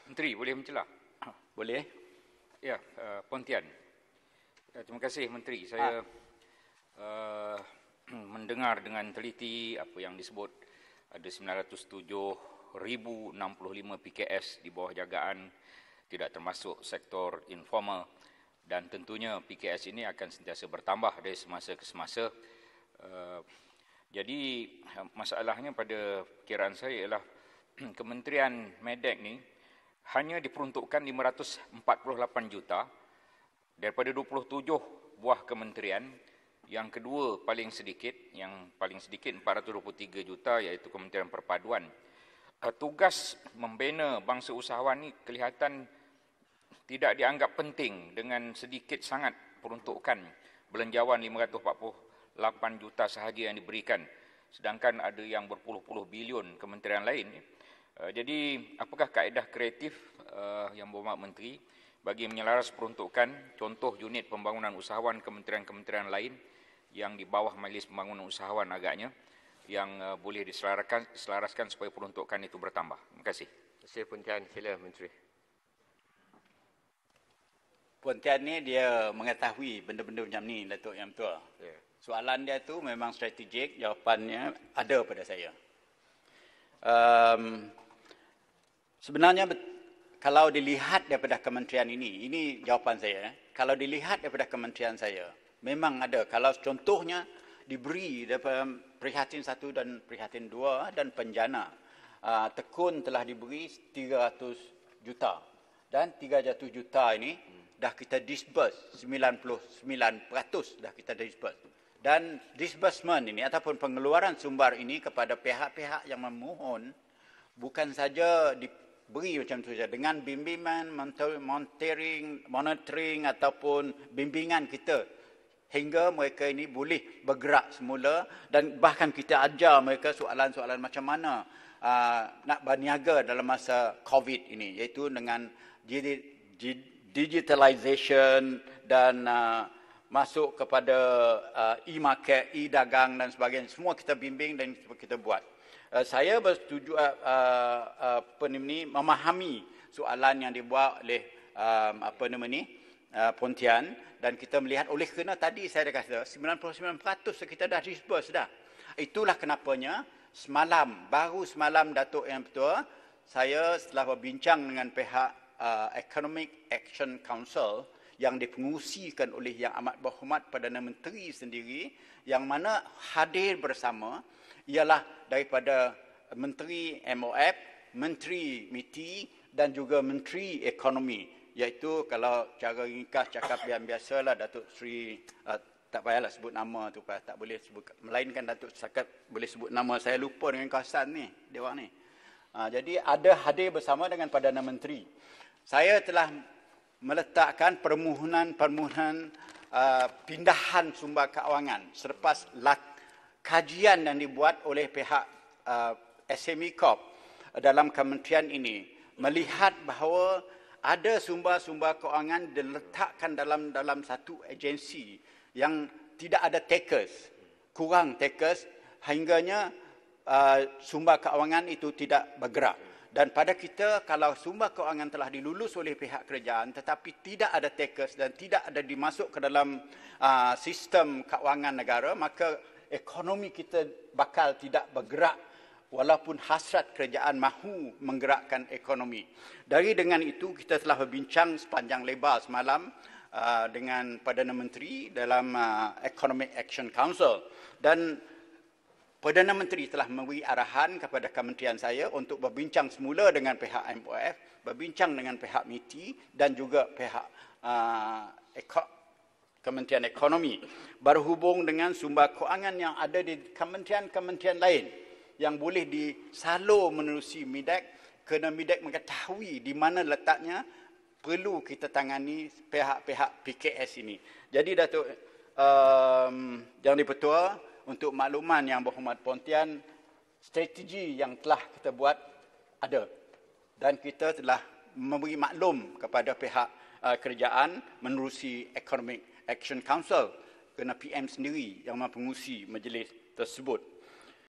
Menteri, boleh mencelah? Boleh? Ya, Pontian. Terima kasih Menteri. Saya mendengar dengan teliti apa yang disebut ada 907,065 PKS di bawah jagaan, tidak termasuk sektor informal, dan tentunya PKS ini akan sentiasa bertambah dari semasa ke semasa. Jadi masalahnya pada perkiraan saya ialah Kementerian Medek ni hanya diperuntukkan 548 juta daripada 27 buah kementerian. Yang kedua paling sedikit, yang paling sedikit 423 juta iaitu Kementerian Perpaduan. Tugas membina bangsa usahawan ni kelihatan tidak dianggap penting dengan sedikit sangat peruntukan belanjawan 548 juta sahaja yang diberikan, sedangkan ada yang berpuluh-puluh bilion kementerian lain. Jadi apakah kaedah kreatif yang berhormat Menteri bagi menyelaras peruntukan contoh unit pembangunan usahawan kementerian-kementerian lain yang di bawah Majlis Pembangunan Usahawan agaknya yang boleh diselaraskan supaya peruntukan itu bertambah. Terima kasih. Terima kasih Pontian. Sila Menteri. Pontian ni dia mengetahui benda-benda macam ni, Datuk Yang Tua. Ya. Soalan dia tu memang strategik, jawapannya ada pada saya. Sebenarnya kalau dilihat daripada kementerian ini jawapan saya. Kalau dilihat daripada kementerian saya, memang ada. Kalau contohnya diberi daripada Prihatin 1 dan Prihatin 2 dan Penjana, tekun telah diberi 300 juta. Dan 300 juta ini dah kita disburse, 99% dah kita disburse. Dan disbursement ini ataupun pengeluaran sumber ini kepada pihak-pihak yang memohon bukan saja diberi macam tu saja, dengan bimbingan, monitoring ataupun bimbingan kita hingga mereka ini boleh bergerak semula, dan bahkan kita ajar mereka soalan-soalan macam mana nak berniaga dalam masa COVID ini, iaitu dengan digitalization dan masuk kepada e-market, e-dagang dan sebagainya. Semua kita bimbing dan kita buat. Saya bersetuju memahami soalan yang dibuat oleh Pontian, dan kita melihat oleh kerana tadi saya dah kata 99% kita dah disburse dah. Itulah kenapanya baru semalam Datuk Yang Ketua, saya setelah berbincang dengan pihak Economic Action Council yang dipengusikan oleh Yang Amat Berhormat Perdana Menteri sendiri, yang mana hadir bersama ialah daripada Menteri MOF, Menteri MITI dan juga Menteri Ekonomi, iaitu kalau cara ringkas cakap yang biasalah Datuk Seri, tak payahlah sebut nama tu, tak boleh sebut, melainkan Datuk cakap boleh sebut nama, saya lupa dengan kawasan ni, dia orang ni. Jadi ada hadir bersama dengan Perdana Menteri. Saya telah meletakkan permohonan pindahan sumber kewangan selepas kajian yang dibuat oleh pihak SME Corp dalam kementerian ini, melihat bahawa ada sumber-sumber kewangan diletakkan dalam satu agensi yang tidak ada takers, kurang takers, hingganya sumber kewangan itu tidak bergerak. Dan pada kita, kalau sumber kewangan telah dilulus oleh pihak kerajaan tetapi tidak ada takers dan tidak ada dimasuk ke dalam sistem kewangan negara, maka ekonomi kita bakal tidak bergerak walaupun hasrat kerajaan mahu menggerakkan ekonomi. Dengan itu, kita telah berbincang sepanjang lebar semalam dengan Perdana Menteri dalam Economic Action Council, dan Perdana Menteri telah memberi arahan kepada kementerian saya untuk berbincang semula dengan pihak MOF, berbincang dengan pihak MITI dan juga pihak Kementerian Ekonomi berhubung dengan sumber kewangan yang ada di kementerian-kementerian lain yang boleh disalur menerusi MIDEC, kerana MIDEC mengetahui di mana letaknya perlu kita tangani pihak-pihak PKS ini. Jadi Datuk Yang di-Pertua, untuk makluman Yang Berhormat Pontian, strategi yang telah kita buat ada, dan kita telah memberi maklum kepada pihak kerajaan menerusi Economic Action Council, kerana PM sendiri yang mempengurusi majlis tersebut.